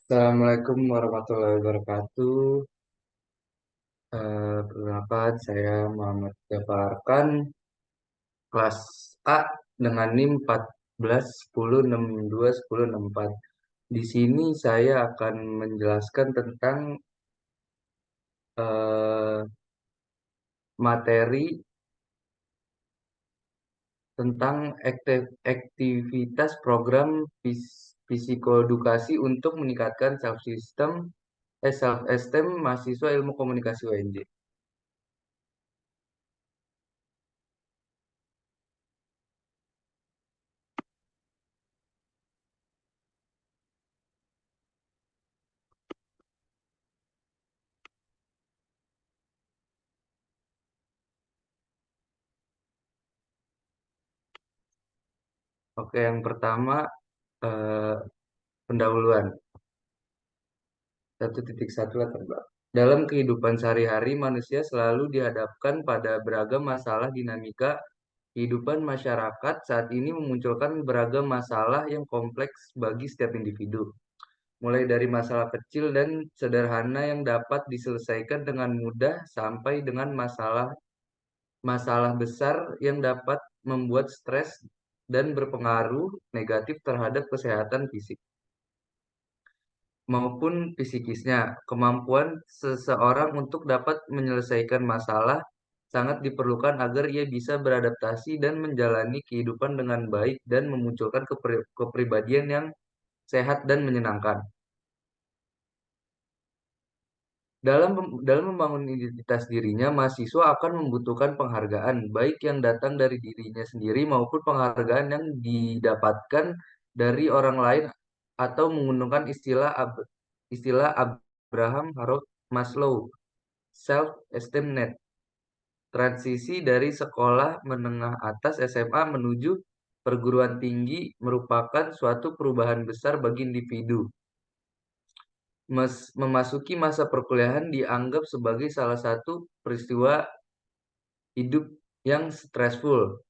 Assalamualaikum warahmatullahi wabarakatuh. Perkenalkan, saya Muhammad Jafarkan, kelas A dengan NIM 14 10 62 10 64. Di sini saya akan menjelaskan tentang eh, materi tentang aktivitas program psikodukasi untuk meningkatkan self esteem mahasiswa ilmu komunikasi UNJ. Oke, yang pertama eh, pendahuluan. 1.1 latar belakang. Dalam kehidupan sehari-hari, manusia selalu dihadapkan pada beragam masalah dinamika kehidupan masyarakat saat ini memunculkan beragam masalah yang kompleks bagi setiap individu. Mulai dari masalah kecil dan sederhana yang dapat diselesaikan dengan mudah sampai dengan masalah besar yang dapat membuat stres dan berpengaruh negatif terhadap kesehatan fisik maupun psikisnya. Kemampuan seseorang untuk dapat menyelesaikan masalah sangat diperlukan agar ia bisa beradaptasi dan menjalani kehidupan dengan baik dan memunculkan kepribadian yang sehat dan menyenangkan. Dalam membangun identitas dirinya, mahasiswa akan membutuhkan penghargaan, baik yang datang dari dirinya sendiri maupun penghargaan yang didapatkan dari orang lain atau menggunakan istilah Abraham Maslow, self-esteem net. Transisi dari sekolah menengah atas SMA menuju perguruan tinggi merupakan suatu perubahan besar bagi individu. Memasuki masa perkuliahan dianggap sebagai salah satu peristiwa hidup yang stressful,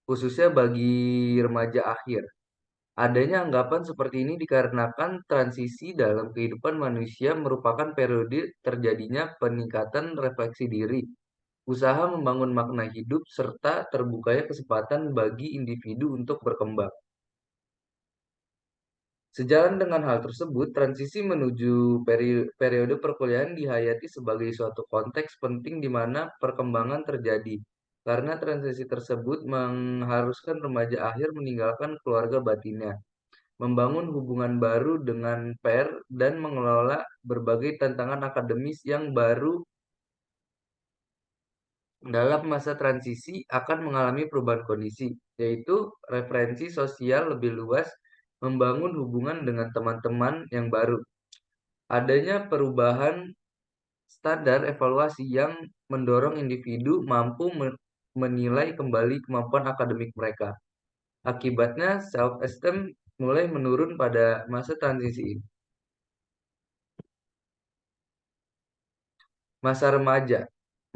khususnya bagi remaja akhir. Adanya anggapan seperti ini dikarenakan transisi dalam kehidupan manusia merupakan periode terjadinya peningkatan refleksi diri, usaha membangun makna hidup, serta terbukanya kesempatan bagi individu untuk berkembang. Sejalan dengan hal tersebut, transisi menuju periode perkuliahan dihayati sebagai suatu konteks penting di mana perkembangan terjadi. Karena transisi tersebut mengharuskan remaja akhir meninggalkan keluarga batinnya, membangun hubungan baru dengan peer, dan mengelola berbagai tantangan akademis yang baru. Dalam masa transisi akan mengalami perubahan kondisi, yaitu referensi sosial lebih luas, membangun hubungan dengan teman-teman yang baru. Adanya perubahan standar evaluasi yang mendorong individu mampu menilai kembali kemampuan akademik mereka. Akibatnya, self-esteem mulai menurun pada masa transisi ini. Masa remaja.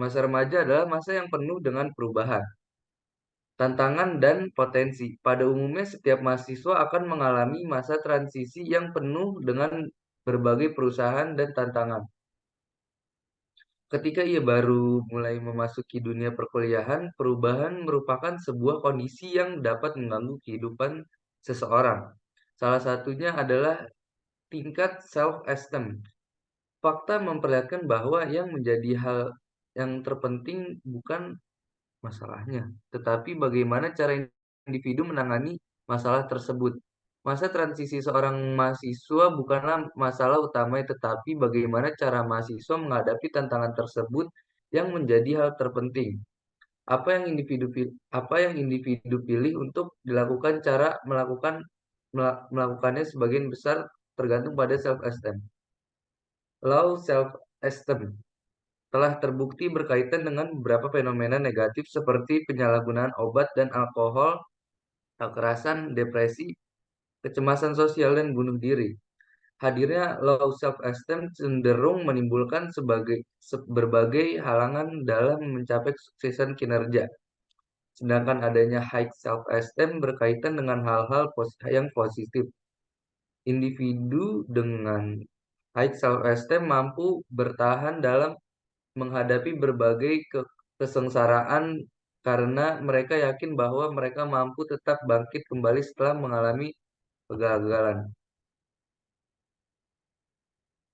Masa remaja adalah masa yang penuh dengan perubahan, tantangan, dan potensi. Pada umumnya, setiap mahasiswa akan mengalami masa transisi yang penuh dengan berbagai perusahaan dan tantangan. Ketika ia baru mulai memasuki dunia perkuliahan, perubahan merupakan sebuah kondisi yang dapat mengganggu kehidupan seseorang. Salah satunya adalah tingkat self-esteem. Fakta memperlihatkan bahwa yang menjadi hal yang terpenting bukan masalahnya, tetapi bagaimana cara individu menangani masalah tersebut. Masa transisi seorang mahasiswa bukanlah masalah utama, tetapi bagaimana cara mahasiswa menghadapi tantangan tersebut yang menjadi hal terpenting. Apa yang individu pilih untuk dilakukan, cara melakukannya sebagian besar tergantung pada self esteem. Low self esteem telah terbukti berkaitan dengan beberapa fenomena negatif seperti penyalahgunaan obat dan alkohol, kekerasan, depresi, kecemasan sosial, dan bunuh diri. Hadirnya low self-esteem cenderung menimbulkan berbagai halangan dalam mencapai kesuksesan kinerja. Sedangkan adanya high self-esteem berkaitan dengan hal-hal yang positif, individu dengan high self-esteem mampu bertahan dalam menghadapi berbagai kesengsaraan karena mereka yakin bahwa mereka mampu tetap bangkit kembali setelah mengalami kegagalan.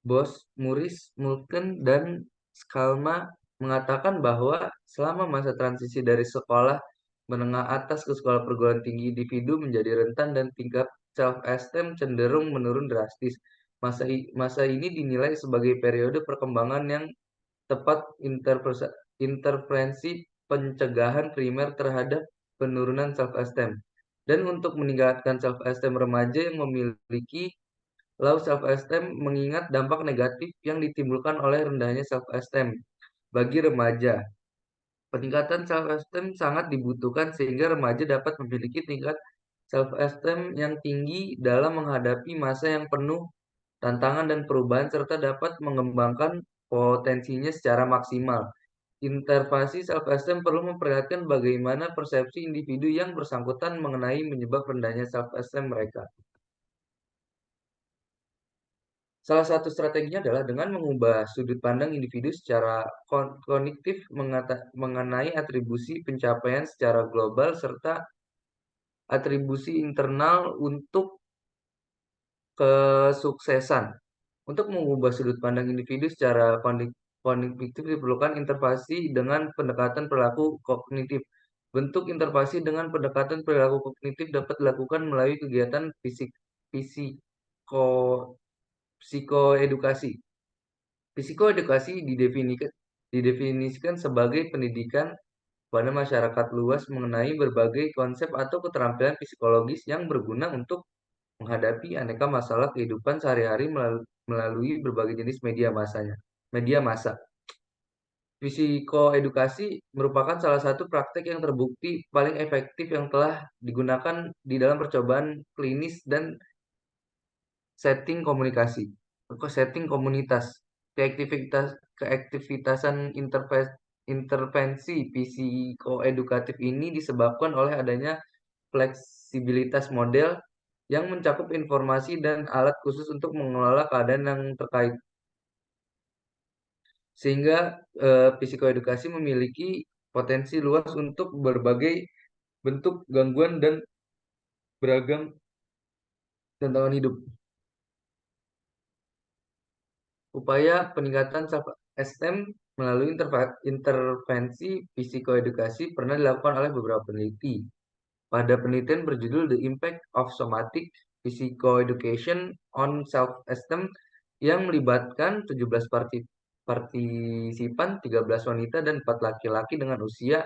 Bos Maurice Mulken dan Scalma mengatakan bahwa selama masa transisi dari sekolah menengah atas ke sekolah perguruan tinggi, individu menjadi rentan dan tingkat self-esteem cenderung menurun drastis. Masa ini dinilai sebagai periode perkembangan yang tepat intervensi pencegahan primer terhadap penurunan self-esteem. Dan untuk meningkatkan self-esteem remaja yang memiliki low self-esteem mengingat dampak negatif yang ditimbulkan oleh rendahnya self-esteem bagi remaja. Peningkatan self-esteem sangat dibutuhkan sehingga remaja dapat memiliki tingkat self-esteem yang tinggi dalam menghadapi masa yang penuh tantangan dan perubahan serta dapat mengembangkan potensinya secara maksimal. Intervensi self-esteem perlu memperlihatkan bagaimana persepsi individu yang bersangkutan mengenai menyebab rendahnya self-esteem mereka. Salah satu strateginya adalah dengan mengubah sudut pandang individu secara kognitif mengenai atribusi pencapaian secara global serta atribusi internal untuk kesuksesan. Untuk mengubah sudut pandang individu secara kognitif diperlukan intervensi dengan pendekatan perilaku kognitif. Bentuk intervensi dengan pendekatan perilaku kognitif dapat dilakukan melalui kegiatan psiko, psikoedukasi. Psikoedukasi didefinisikan sebagai pendidikan pada masyarakat luas mengenai berbagai konsep atau keterampilan psikologis yang berguna untuk menghadapi aneka masalah kehidupan sehari-hari melalui berbagai jenis media massa. Psikoedukasi merupakan salah satu praktek yang terbukti paling efektif yang telah digunakan di dalam percobaan klinis dan setting komunikasi, setting komunitas, keaktivitasan intervensi psikoedukatif ini disebabkan oleh adanya fleksibilitas model yang mencakup informasi dan alat khusus untuk mengelola keadaan yang terkait. Sehingga psikoedukasi memiliki potensi luas untuk berbagai bentuk gangguan dan beragam tantangan hidup. Upaya peningkatan self-esteem melalui intervensi psikoedukasi pernah dilakukan oleh beberapa peneliti. Pada penelitian berjudul The Impact of Somatic Psychoeducation on Self-Esteem yang melibatkan 17 partisipan, 13 wanita dan 4 laki-laki dengan usia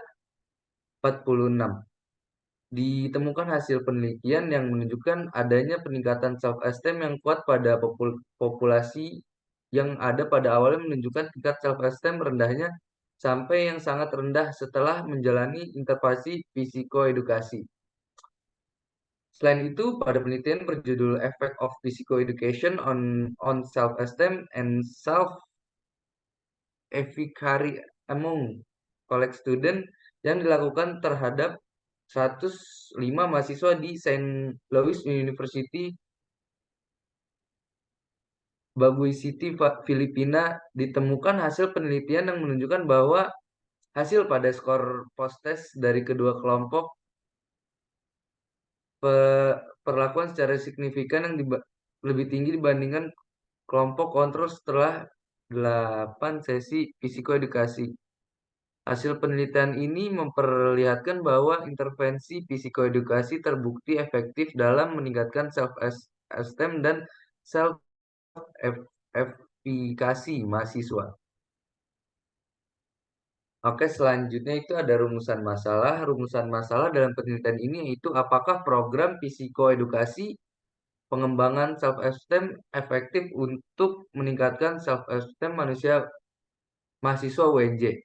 46. Ditemukan hasil penelitian yang menunjukkan adanya peningkatan self-esteem yang kuat pada populasi yang ada pada awalnya menunjukkan tingkat self-esteem rendahnya sampai yang sangat rendah setelah menjalani intervensi psikoedukasi. Selain itu, pada penelitian berjudul Effect of Psychoeducation on Self-Esteem and Self-Efficacy Among College Student yang dilakukan terhadap 105 mahasiswa di Saint Louis University, Baguio City, Filipina, ditemukan hasil penelitian yang menunjukkan bahwa hasil pada skor post-test dari kedua kelompok perlakuan secara signifikan yang lebih tinggi dibandingkan kelompok kontrol setelah 8 sesi psikoedukasi. Hasil penelitian ini memperlihatkan bahwa intervensi psikoedukasi terbukti efektif dalam meningkatkan self-esteem dan self-efficacy mahasiswa. Oke, selanjutnya itu ada rumusan masalah. Rumusan masalah dalam penelitian ini yaitu apakah program psikoedukasi pengembangan self-esteem efektif untuk meningkatkan self-esteem mahasiswa UNJ.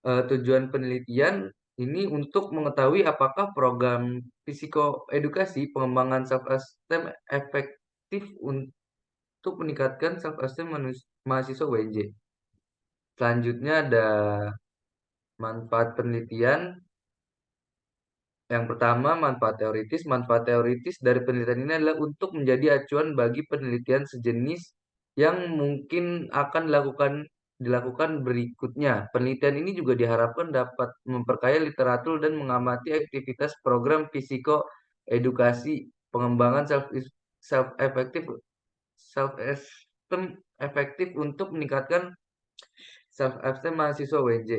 Tujuan penelitian ini untuk mengetahui apakah program psikoedukasi pengembangan self-esteem efektif untuk meningkatkan self-esteem mahasiswa UNJ. Selanjutnya ada manfaat penelitian. Yang pertama, manfaat teoritis. Manfaat teoritis dari penelitian ini adalah untuk menjadi acuan bagi penelitian sejenis yang mungkin akan dilakukan berikutnya. Penelitian ini juga diharapkan dapat memperkaya literatur dan mengamati aktivitas program psikoedukasi, pengembangan self efektif self esteem efektif untuk meningkatkan self esteem mahasiswa WJ.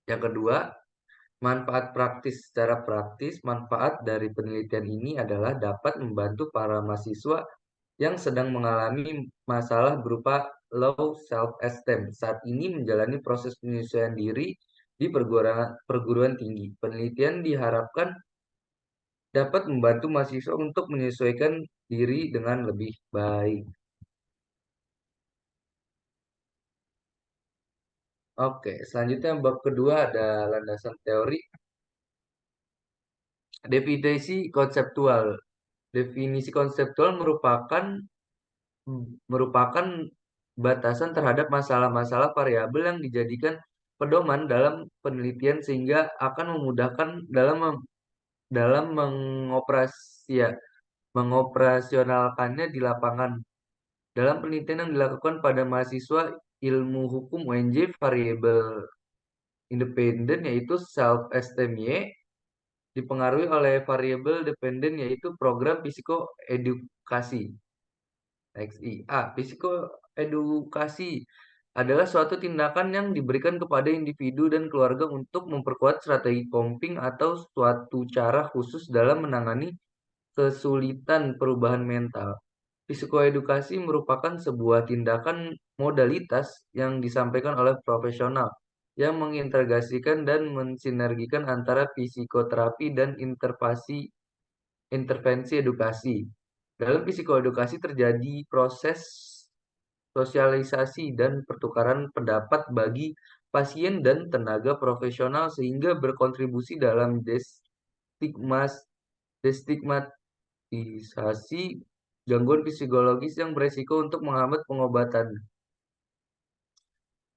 Yang kedua, manfaat praktis. Secara praktis, manfaat dari penelitian ini adalah dapat membantu para mahasiswa yang sedang mengalami masalah berupa low self-esteem saat ini menjalani proses penyesuaian diri di perguruan tinggi. Penelitian diharapkan dapat membantu mahasiswa untuk menyesuaikan diri dengan lebih baik. Oke, selanjutnya bab kedua ada landasan teori. Definisi konseptual. Definisi konseptual merupakan batasan terhadap masalah-masalah variabel yang dijadikan pedoman dalam penelitian sehingga akan memudahkan dalam mengoperasionalkannya di lapangan. Dalam penelitian yang dilakukan pada mahasiswa ilmu hukum UNJ, variabel independen yaitu self esteem Y dipengaruhi oleh variabel dependen yaitu program psikoedukasi. XIA. Psikoedukasi adalah suatu tindakan yang diberikan kepada individu dan keluarga untuk memperkuat strategi coping atau suatu cara khusus dalam menangani kesulitan perubahan mental. Psikoedukasi merupakan sebuah tindakan modalitas yang disampaikan oleh profesional yang mengintegrasikan dan mensinergikan antara psikoterapi dan intervensi edukasi. Dalam psikoedukasi terjadi proses sosialisasi dan pertukaran pendapat bagi pasien dan tenaga profesional sehingga berkontribusi dalam destigmatisasi gangguan psikologis yang beresiko untuk menghambat pengobatan.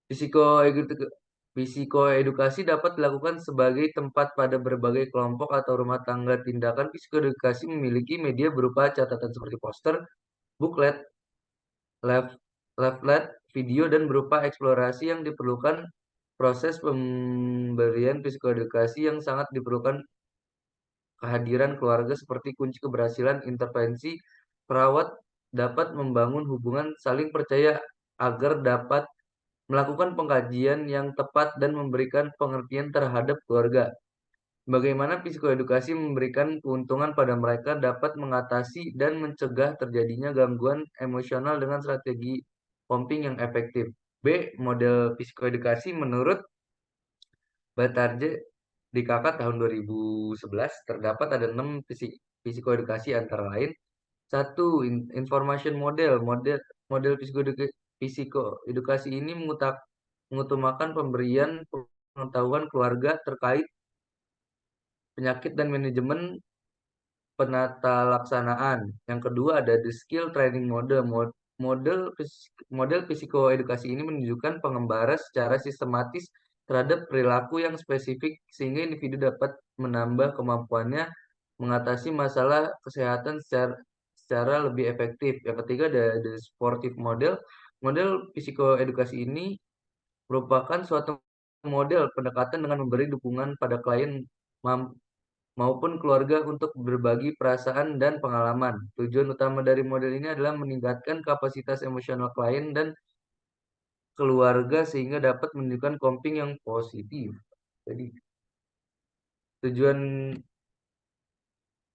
Psikoedu- Psikoedukasi dapat dilakukan sebagai tempat pada berbagai kelompok atau rumah tangga. Tindakan psikoedukasi memiliki media berupa catatan seperti poster, booklet, leaf- leaflet, video, dan berupa eksplorasi yang diperlukan proses pemberian psikoedukasi yang sangat diperlukan kehadiran keluarga seperti kunci keberhasilan intervensi perawat dapat membangun hubungan saling percaya agar dapat melakukan pengkajian yang tepat dan memberikan pengertian terhadap keluarga. Bagaimana psikoedukasi memberikan keuntungan pada mereka dapat mengatasi dan mencegah terjadinya gangguan emosional dengan strategi pumping yang efektif. B. Model psikoedukasi menurut Batarje di KK tahun 2011 terdapat ada 6 psikoedukasi antara lain. Satu, information model. Model psikoedukasi ini mengutamakan pemberian pengetahuan keluarga terkait penyakit dan manajemen penata laksanaan. Yang kedua ada the skill training model. Model psikoedukasi ini menunjukkan pengembaraan secara sistematis terhadap perilaku yang spesifik sehingga individu dapat menambah kemampuannya mengatasi masalah kesehatan secara lebih efektif. Yang ketiga ada the sportive model. Model psikoedukasi ini merupakan suatu model pendekatan dengan memberi dukungan pada klien maupun keluarga untuk berbagi perasaan dan pengalaman. Tujuan utama dari model ini adalah meningkatkan kapasitas emosional klien dan keluarga sehingga dapat menunjukkan coping yang positif. Jadi tujuan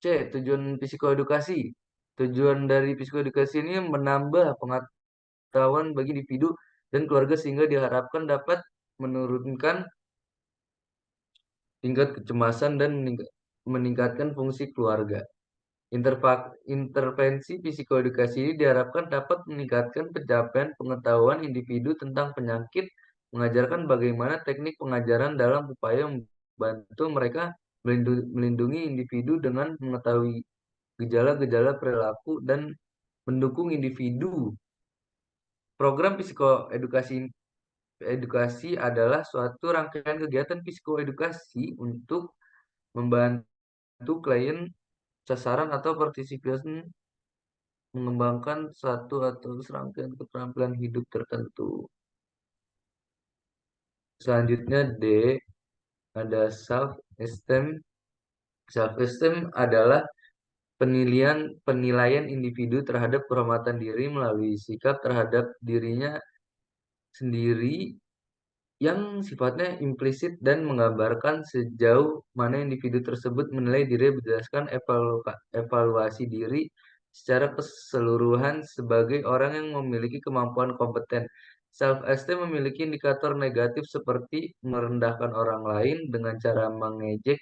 tujuan psikoedukasi. Tujuan dari psikoedukasi ini menambah pengetahuan bagi individu dan keluarga sehingga diharapkan dapat menurunkan tingkat kecemasan dan meningkatkan fungsi keluarga. Intervensi psikoedukasi ini diharapkan dapat meningkatkan pencapaian pengetahuan individu tentang penyakit, mengajarkan bagaimana teknik pengajaran dalam upaya membantu mereka melindungi individu dengan mengetahui gejala-gejala perilaku dan mendukung individu. Program edukasi adalah suatu rangkaian kegiatan psikoedukasi untuk membantu klien, sasaran atau partisipan mengembangkan satu atau serangkaian keterampilan hidup tertentu. Selanjutnya D, ada self esteem. Self esteem adalah penilaian individu terhadap kehormatan diri melalui sikap terhadap dirinya sendiri yang sifatnya implisit dan menggambarkan sejauh mana individu tersebut menilai diri berdasarkan evaluasi diri secara keseluruhan sebagai orang yang memiliki kemampuan kompeten. Self-esteem memiliki indikator negatif seperti merendahkan orang lain dengan cara mengejek,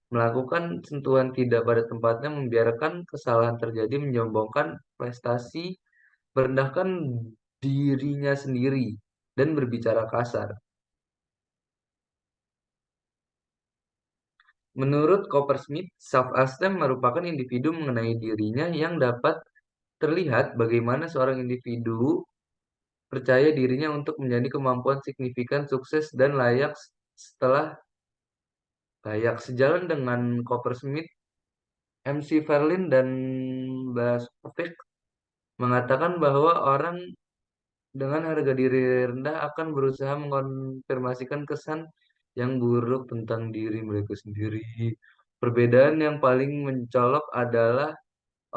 melakukan sentuhan tidak pada tempatnya, membiarkan kesalahan terjadi, menyombongkan prestasi, merendahkan dirinya sendiri, dan berbicara kasar. Menurut Coppersmith, self-esteem merupakan individu mengenai dirinya yang dapat terlihat bagaimana seorang individu percaya dirinya untuk menjadi kemampuan signifikan, sukses, dan setelah layak. Sejalan dengan Coppersmith, MC Verlin dan Blaskovich mengatakan bahwa orang dengan harga diri rendah akan berusaha mengkonfirmasikan kesan yang buruk tentang diri mereka sendiri. Perbedaan yang paling mencolok adalah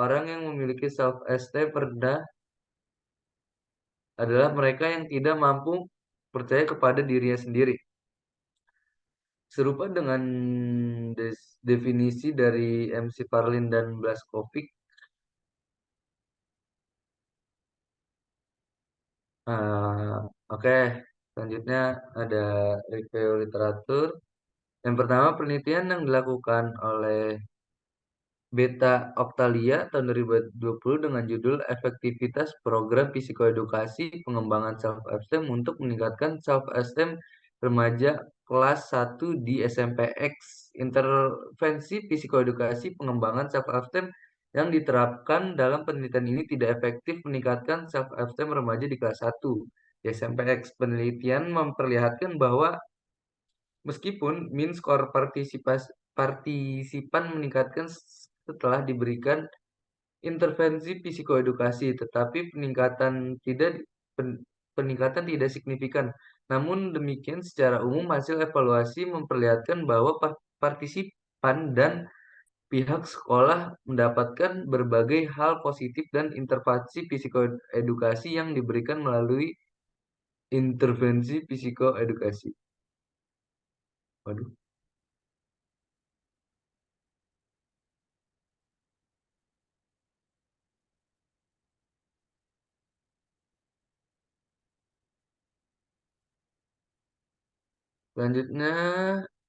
orang yang memiliki self-esteem rendah adalah mereka yang tidak mampu percaya kepada dirinya sendiri. Serupa dengan definisi dari MC Parlin dan Blaskovic, ah, oke, selanjutnya ada review literatur. Yang pertama, penelitian yang dilakukan oleh Beta Octalia tahun 2020 dengan judul Efektivitas Program Psikoedukasi Pengembangan Self-Esteem untuk meningkatkan self-esteem remaja kelas 1 di SMPX. Intervensi psikoedukasi pengembangan self-esteem yang diterapkan dalam penelitian ini tidak efektif meningkatkan self-esteem remaja di kelas 1 di SMPX. Penelitian memperlihatkan bahwa meskipun min skor partisipan meningkatkan setelah diberikan intervensi psikoedukasi, tetapi pen- peningkatan tidak signifikan. Namun demikian, secara umum hasil evaluasi memperlihatkan bahwa partisipan dan pihak sekolah mendapatkan berbagai hal positif dan intervensi psikoedukasi yang diberikan melalui intervensi psikoedukasi. Waduh. Selanjutnya,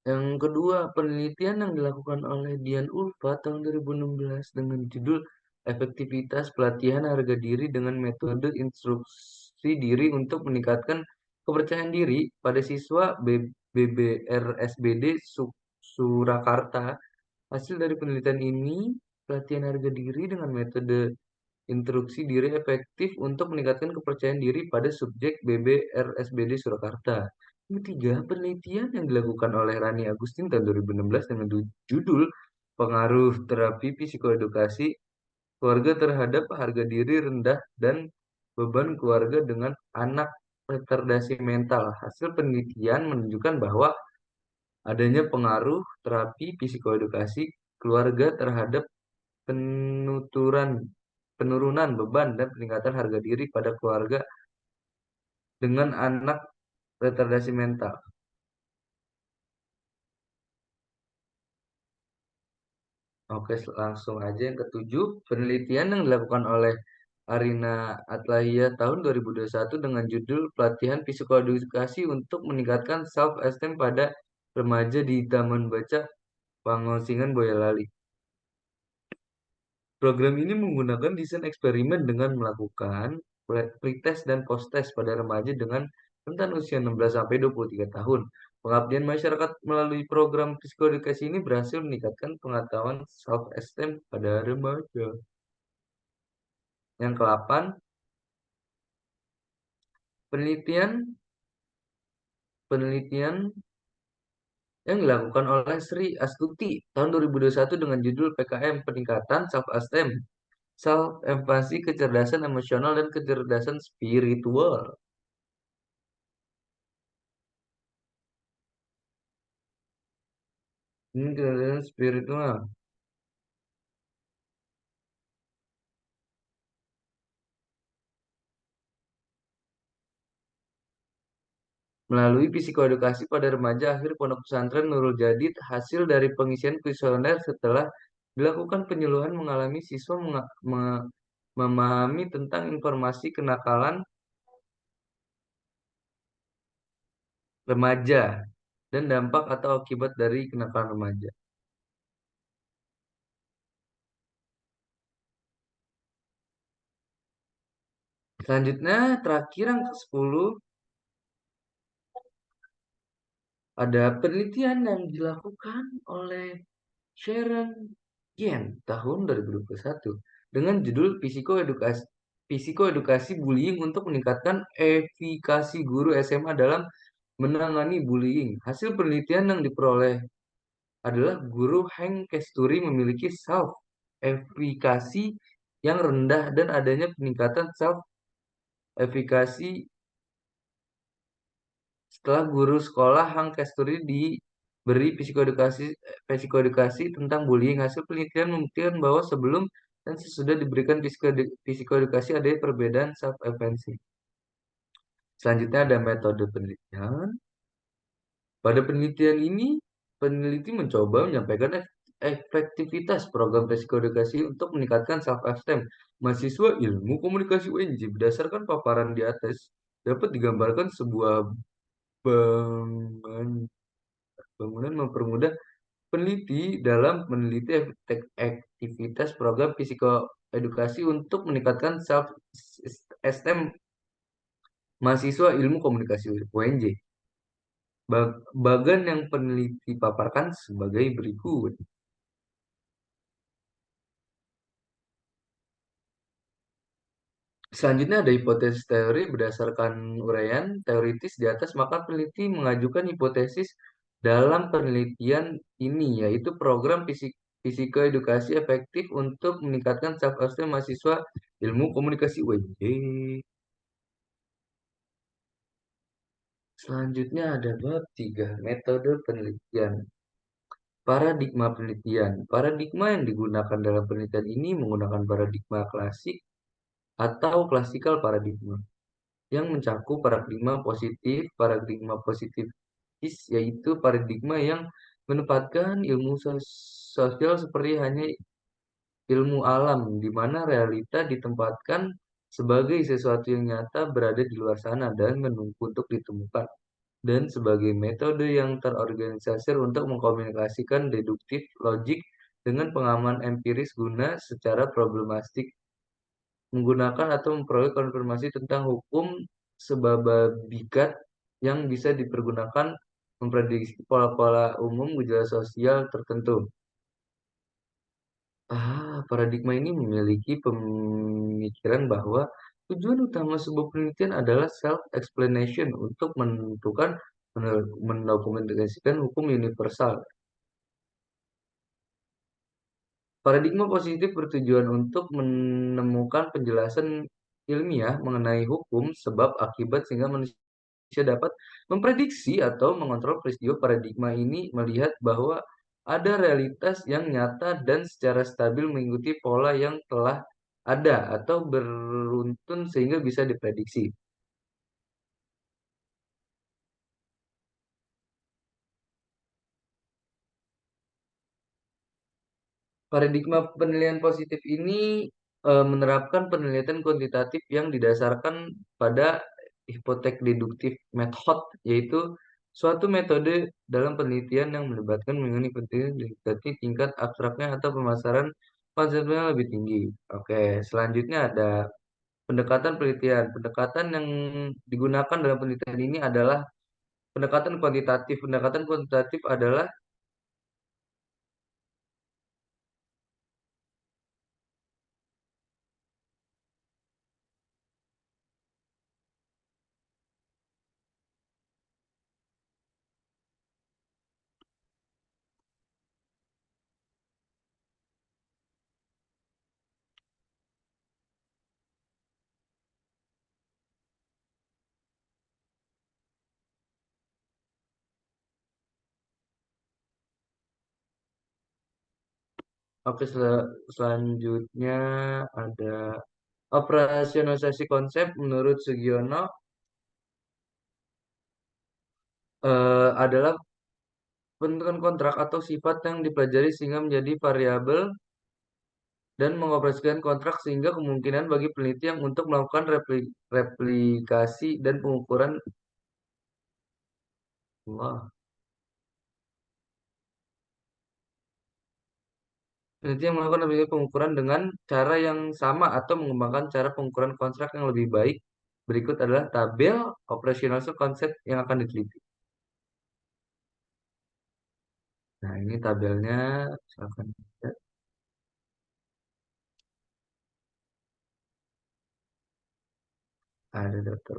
yang kedua, penelitian yang dilakukan oleh Dian Ulfa tahun 2016 dengan judul Efektivitas Pelatihan Harga Diri dengan Metode Instruksi Diri untuk Meningkatkan Kepercayaan Diri pada siswa BBRSBD Surakarta. Hasil dari penelitian ini, pelatihan harga diri dengan metode instruksi diri efektif untuk meningkatkan kepercayaan diri pada subjek BBRSBD Surakarta. Ketiga, penelitian yang dilakukan oleh Rani Agustin tahun 2016 dengan judul Pengaruh Terapi Psikoedukasi Keluarga Terhadap Harga Diri Rendah dan Beban Keluarga dengan Anak Retardasi Mental. Hasil penelitian menunjukkan bahwa adanya pengaruh terapi psikoedukasi keluarga terhadap penuturan penurunan beban dan peningkatan harga diri pada keluarga dengan anak retardasi mental. Oke, langsung aja yang ketujuh, penelitian yang dilakukan oleh Arina Atlahia tahun 2021 dengan judul Pelatihan Psikoedukasi untuk Meningkatkan Self-Esteem pada Remaja di Taman Baca Pangosingan Boyolali. Program ini menggunakan desain eksperimen dengan melakukan pretest dan post-test pada remaja dengan rentan usia 16 sampai 23 tahun. Pengabdian masyarakat melalui program psikoedukasi ini berhasil meningkatkan pengetahuan self-esteem pada remaja. Yang ke-8, penelitian penelitian yang dilakukan oleh Sri Astuti tahun 2021 dengan judul PKM Peningkatan Self-Esteem, Self-Empati, Kecerdasan Emosional, dan Kecerdasan Spiritual. Ini kecerdasan spiritual. Melalui psikoedukasi pada remaja akhir Pondok Pesantren Nurul Jadid, hasil dari pengisian kuesioner setelah dilakukan penyuluhan mengalami siswa memahami tentang informasi kenakalan remaja dan dampak atau akibat dari kenakalan remaja. Selanjutnya, terakhir yang ke-10, ada penelitian yang dilakukan oleh Sharon Yen tahun 2021 dengan judul Psikoedukasi Bullying untuk meningkatkan efikasi guru SMA dalam menangani bullying. Hasil penelitian yang diperoleh adalah guru Heng Kesturi memiliki self efikasi yang rendah dan adanya peningkatan self efikasi setelah guru sekolah Hang Kesturi diberi psikoedukasi tentang bullying. Hasil penelitian membuktikan bahwa sebelum dan sesudah diberikan psikoedukasi ada perbedaan self-efficacy. Selanjutnya ada metode penelitian. Pada penelitian ini, peneliti mencoba menyampaikan efektivitas program psikoedukasi untuk meningkatkan self-esteem mahasiswa ilmu komunikasi UNJ. Berdasarkan paparan di atas, dapat digambarkan sebuah bangunan bangunan mempermudah peneliti dalam meneliti aktivitas program psikoedukasi untuk meningkatkan self-esteem mahasiswa ilmu komunikasi UNJ. Bagan yang peneliti paparkan sebagai berikut. Selanjutnya ada hipotesis teori berdasarkan uraian teoritis di atas, maka peneliti mengajukan hipotesis dalam penelitian ini, yaitu program psikoedukasi efektif untuk meningkatkan self-esteem mahasiswa ilmu komunikasi UNJ. Selanjutnya ada bab 3, metode penelitian. Paradigma penelitian. Paradigma yang digunakan dalam penelitian ini menggunakan paradigma klasik atau klasikal paradigma yang mencakup paradigma positifis, yaitu paradigma yang menempatkan ilmu sosial seperti hanya ilmu alam, di mana realita ditempatkan sebagai sesuatu yang nyata berada di luar sana dan menunggu untuk ditemukan, dan sebagai metode yang terorganisasi untuk mengkomunikasikan deduktif logik dengan pengaman empiris guna secara problematik menggunakan atau memperoleh konfirmasi tentang hukum sebababikat yang bisa dipergunakan memprediksi pola-pola umum gejala sosial tertentu. Paradigma ini memiliki pemikiran bahwa tujuan utama sebuah penelitian adalah self-explanation untuk menentukan mendokumentasikan hukum universal. Paradigma positif bertujuan untuk menemukan penjelasan ilmiah mengenai hukum sebab akibat sehingga manusia dapat memprediksi atau mengontrol peristiwa. Paradigma ini melihat bahwa ada realitas yang nyata dan secara stabil mengikuti pola yang telah ada atau beruntun sehingga bisa diprediksi. Paradigma penilaian positif ini menerapkan penelitian kuantitatif yang didasarkan pada hipotek deduktif method, yaitu suatu metode dalam penelitian yang melibatkan mengenai penelitian deduktif tingkat abstraknya atau pemasaran konsepnya lebih tinggi. Oke, selanjutnya ada pendekatan penelitian. Pendekatan yang digunakan dalam penelitian ini adalah pendekatan kuantitatif. Pendekatan kuantitatif adalah Oke, selanjutnya ada operasionalisasi konsep menurut Sugiono adalah bentukan kontrak atau sifat yang dipelajari sehingga menjadi variabel dan mengoperasikan kontrak sehingga kemungkinan bagi peneliti yang untuk melakukan replikasi dan pengukuran. Wah, peneliti yang melakukan replikasi pengukuran dengan cara yang sama atau mengembangkan cara pengukuran kontrak yang lebih baik. Berikut adalah tabel operasional konsep yang akan diteliti. Nah, ini tabelnya. Silakan. Ada daftar.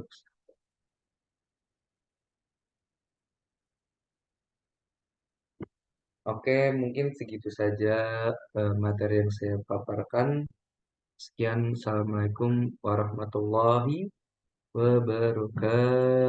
Oke, mungkin segitu saja materi yang saya paparkan. Sekian, Assalamualaikum warahmatullahi wabarakatuh.